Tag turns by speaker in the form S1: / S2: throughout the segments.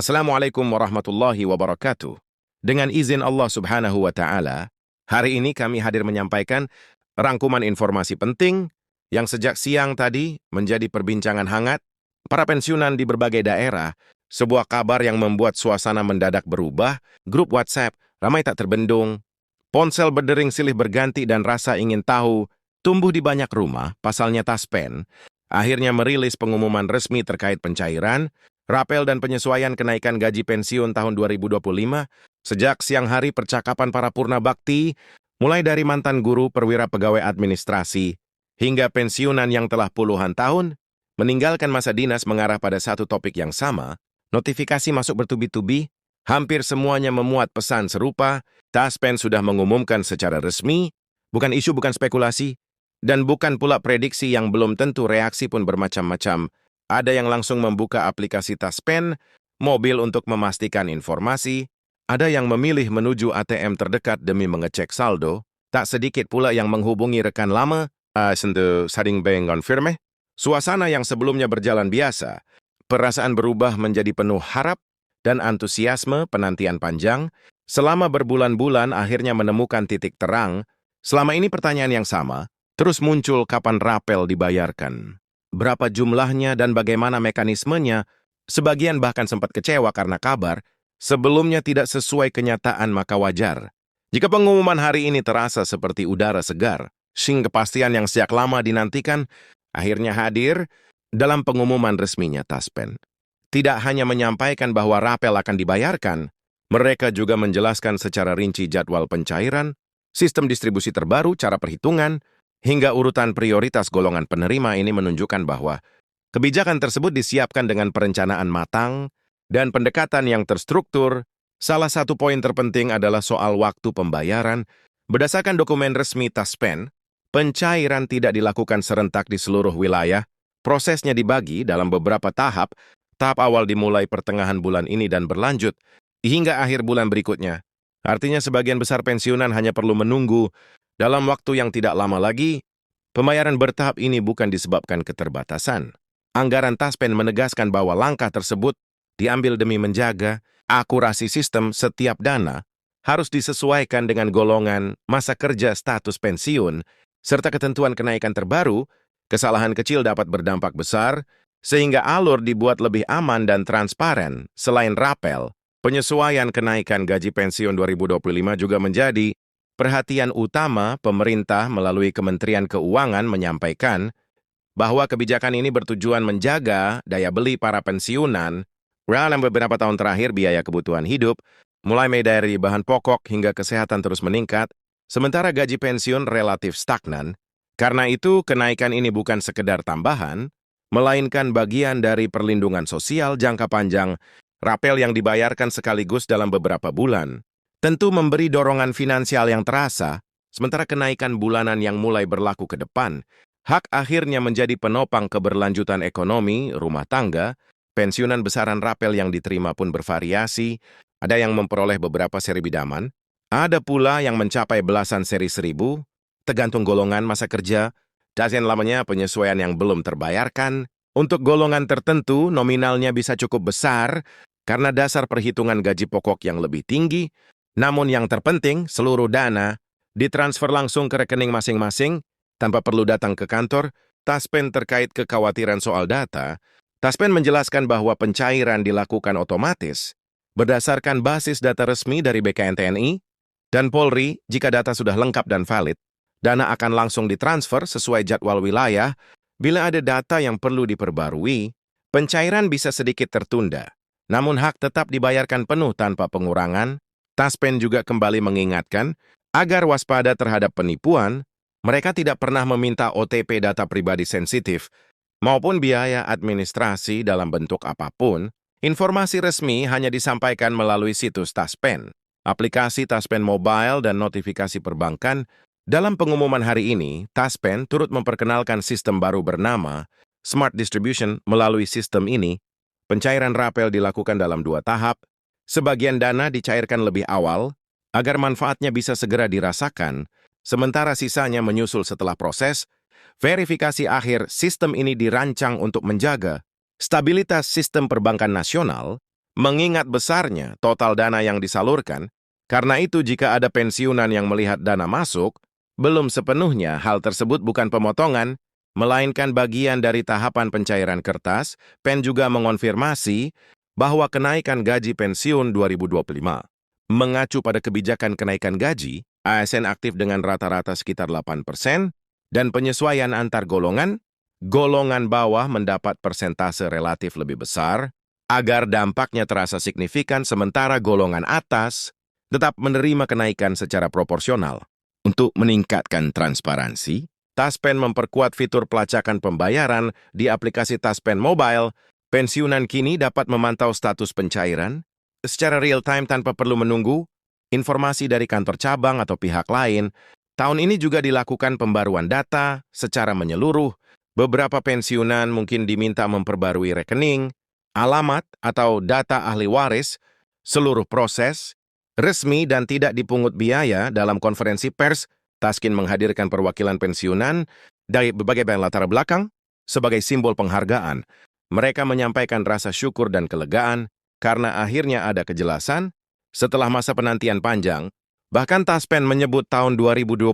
S1: Assalamualaikum warahmatullahi wabarakatuh. Dengan izin Allah Subhanahu wa Ta'ala, hari ini kami hadir menyampaikan rangkuman informasi penting yang sejak siang tadi menjadi perbincangan hangat para pensiunan di berbagai daerah. Sebuah kabar yang membuat suasana mendadak berubah, grup WhatsApp ramai tak terbendung, ponsel berdering silih berganti dan rasa ingin tahu tumbuh di banyak rumah. Pasalnya Taspen akhirnya merilis pengumuman resmi terkait pencairan rapel dan penyesuaian kenaikan gaji pensiun tahun 2025. Sejak siang hari percakapan para purna bakti, mulai dari mantan guru perwira pegawai administrasi, hingga pensiunan yang telah puluhan tahun, meninggalkan masa dinas mengarah pada satu topik yang sama, notifikasi masuk bertubi-tubi, hampir semuanya memuat pesan serupa. Taspen sudah mengumumkan secara resmi, bukan isu, bukan spekulasi, dan bukan pula prediksi yang belum tentu. Reaksi pun bermacam-macam. Ada yang langsung membuka aplikasi Taspen, mobil untuk memastikan informasi, ada yang memilih menuju ATM terdekat demi mengecek saldo, tak sedikit pula yang menghubungi rekan lama, saling mengonfirme. Suasana yang sebelumnya berjalan biasa, perasaan berubah menjadi penuh harap dan antusiasme. Penantian panjang, selama berbulan-bulan akhirnya menemukan titik terang. Selama ini pertanyaan yang sama, terus muncul: kapan rapel dibayarkan? Berapa jumlahnya dan bagaimana mekanismenya? Sebagian bahkan sempat kecewa karena kabar sebelumnya tidak sesuai kenyataan. Maka wajar jika pengumuman hari ini terasa seperti udara segar. Kepastian yang sejak lama dinantikan akhirnya hadir dalam pengumuman resminya Taspen. Tidak hanya menyampaikan bahwa rapel akan dibayarkan, mereka juga menjelaskan secara rinci jadwal pencairan, sistem distribusi terbaru, cara perhitungan, hingga urutan prioritas golongan penerima. Ini menunjukkan bahwa kebijakan tersebut disiapkan dengan perencanaan matang dan pendekatan yang terstruktur. Salah satu poin terpenting adalah soal waktu pembayaran. Berdasarkan dokumen resmi Taspen, pencairan tidak dilakukan serentak di seluruh wilayah. Prosesnya dibagi dalam beberapa tahap. Tahap awal dimulai pertengahan bulan ini dan berlanjut hingga akhir bulan berikutnya. Artinya sebagian besar pensiunan hanya perlu menunggu dalam waktu yang tidak lama lagi. Pembayaran bertahap ini bukan disebabkan keterbatasan anggaran. Taspen menegaskan bahwa langkah tersebut diambil demi menjaga akurasi sistem. Setiap dana harus disesuaikan dengan golongan, masa kerja, status pensiun, serta ketentuan kenaikan terbaru. Kesalahan kecil dapat berdampak besar, sehingga alur dibuat lebih aman dan transparan. Selain rapel, penyesuaian kenaikan gaji pensiun 2025 juga menjadi perhatian utama. Pemerintah melalui Kementerian Keuangan menyampaikan bahwa kebijakan ini bertujuan menjaga daya beli para pensiunan. Dalam beberapa tahun terakhir, biaya kebutuhan hidup, mulai dari bahan pokok hingga kesehatan, terus meningkat, sementara gaji pensiun relatif stagnan. Karena itu, kenaikan ini bukan sekedar tambahan, melainkan bagian dari perlindungan sosial jangka panjang. Rapel yang dibayarkan sekaligus dalam beberapa bulan tentu memberi dorongan finansial yang terasa, sementara kenaikan bulanan yang mulai berlaku ke depan hak akhirnya menjadi penopang keberlanjutan ekonomi rumah tangga. Pensiunan besaran rapel yang diterima pun bervariasi. Ada yang memperoleh beberapa seri bidaman, ada pula yang mencapai belasan seri seribu, tergantung golongan, masa kerja, dan lamanya penyesuaian yang belum terbayarkan. Untuk golongan tertentu, nominalnya bisa cukup besar karena dasar perhitungan gaji pokok yang lebih tinggi. Namun yang terpenting, seluruh dana ditransfer langsung ke rekening masing-masing tanpa perlu datang ke kantor. Taspen terkait kekhawatiran soal data, Taspen menjelaskan bahwa pencairan dilakukan otomatis berdasarkan basis data resmi dari BKN TNI dan Polri. Jika data sudah lengkap dan valid, dana akan langsung ditransfer sesuai jadwal wilayah. Bila ada data yang perlu diperbarui, pencairan bisa sedikit tertunda, namun hak tetap dibayarkan penuh tanpa pengurangan. Taspen juga kembali mengingatkan agar waspada terhadap penipuan. Mereka tidak pernah meminta OTP, data pribadi sensitif, maupun biaya administrasi dalam bentuk apapun. Informasi resmi hanya disampaikan melalui situs Taspen, aplikasi Taspen Mobile, dan notifikasi perbankan. Dalam pengumuman hari ini, Taspen turut memperkenalkan sistem baru bernama Smart Distribution. Melalui sistem ini, pencairan rapel dilakukan dalam 2 tahap. Sebagian dana dicairkan lebih awal agar manfaatnya bisa segera dirasakan, sementara sisanya menyusul setelah proses verifikasi akhir. Sistem ini dirancang untuk menjaga stabilitas sistem perbankan nasional Mengingat besarnya total dana yang disalurkan, karena itu jika ada pensiunan yang melihat dana masuk, belum sepenuhnya hal tersebut bukan pemotongan, melainkan bagian dari tahapan pencairan kertas. PEN juga mengonfirmasi bahwa kenaikan gaji pensiun 2025 mengacu pada kebijakan kenaikan gaji, ASN aktif dengan rata-rata sekitar 8%, dan penyesuaian antar golongan, golongan bawah mendapat persentase relatif lebih besar, agar dampaknya terasa signifikan sementara golongan atas tetap menerima kenaikan secara proporsional. Untuk meningkatkan transparansi, Taspen memperkuat fitur pelacakan pembayaran di aplikasi Taspen Mobile. Pensiunan kini dapat memantau status pencairan secara real-time tanpa perlu menunggu informasi dari kantor cabang atau pihak lain. Tahun ini juga dilakukan pembaruan data secara menyeluruh. Beberapa pensiunan mungkin diminta memperbarui rekening, alamat, atau data ahli waris. Seluruh proses resmi dan tidak dipungut biaya. Dalam konferensi pers, Taskin menghadirkan perwakilan pensiunan dari berbagai latar belakang sebagai simbol penghargaan. Mereka menyampaikan rasa syukur dan kelegaan karena akhirnya ada kejelasan setelah masa penantian panjang. Bahkan Taspen menyebut tahun 2025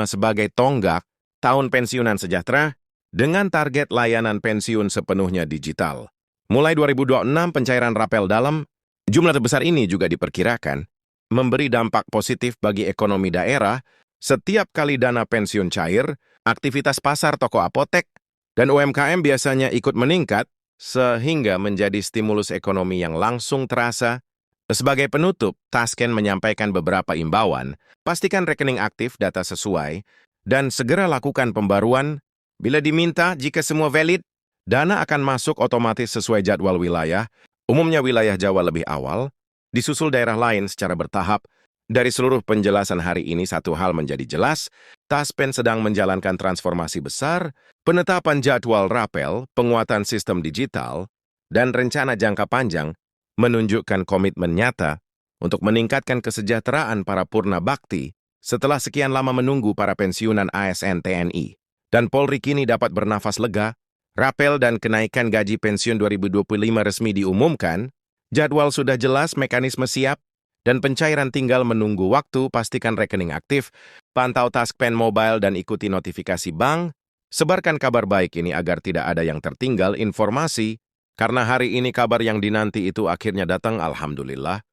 S1: sebagai tonggak tahun pensiunan sejahtera dengan target layanan pensiun sepenuhnya digital. Mulai 2026 pencairan rapel dalam jumlah terbesar ini juga diperkirakan memberi dampak positif bagi ekonomi daerah. Setiap kali dana pensiun cair, aktivitas pasar, toko apotek, dan UMKM biasanya ikut meningkat sehingga menjadi stimulus ekonomi yang langsung terasa. Sebagai penutup, Tasken menyampaikan beberapa imbauan. Pastikan rekening aktif, data sesuai, dan segera lakukan pembaruan. Bila diminta, jika semua valid, dana akan masuk otomatis sesuai jadwal wilayah. Umumnya wilayah Jawa lebih awal, disusul daerah lain secara bertahap. Dari seluruh penjelasan hari ini, satu hal menjadi jelas, Taspen sedang menjalankan transformasi besar, penetapan jadwal rapel, penguatan sistem digital, dan rencana jangka panjang menunjukkan komitmen nyata untuk meningkatkan kesejahteraan para purna bakti setelah sekian lama menunggu. Para pensiunan ASN TNI dan Polri kini dapat bernafas lega. Rapel dan kenaikan gaji pensiun 2025 resmi diumumkan, jadwal sudah jelas, mekanisme siap, dan pencairan tinggal menunggu waktu. Pastikan rekening aktif, pantau Taspen Mobile, dan ikuti notifikasi bank. Sebarkan kabar baik ini agar tidak ada yang tertinggal informasi, karena hari ini kabar yang dinanti itu akhirnya datang, alhamdulillah.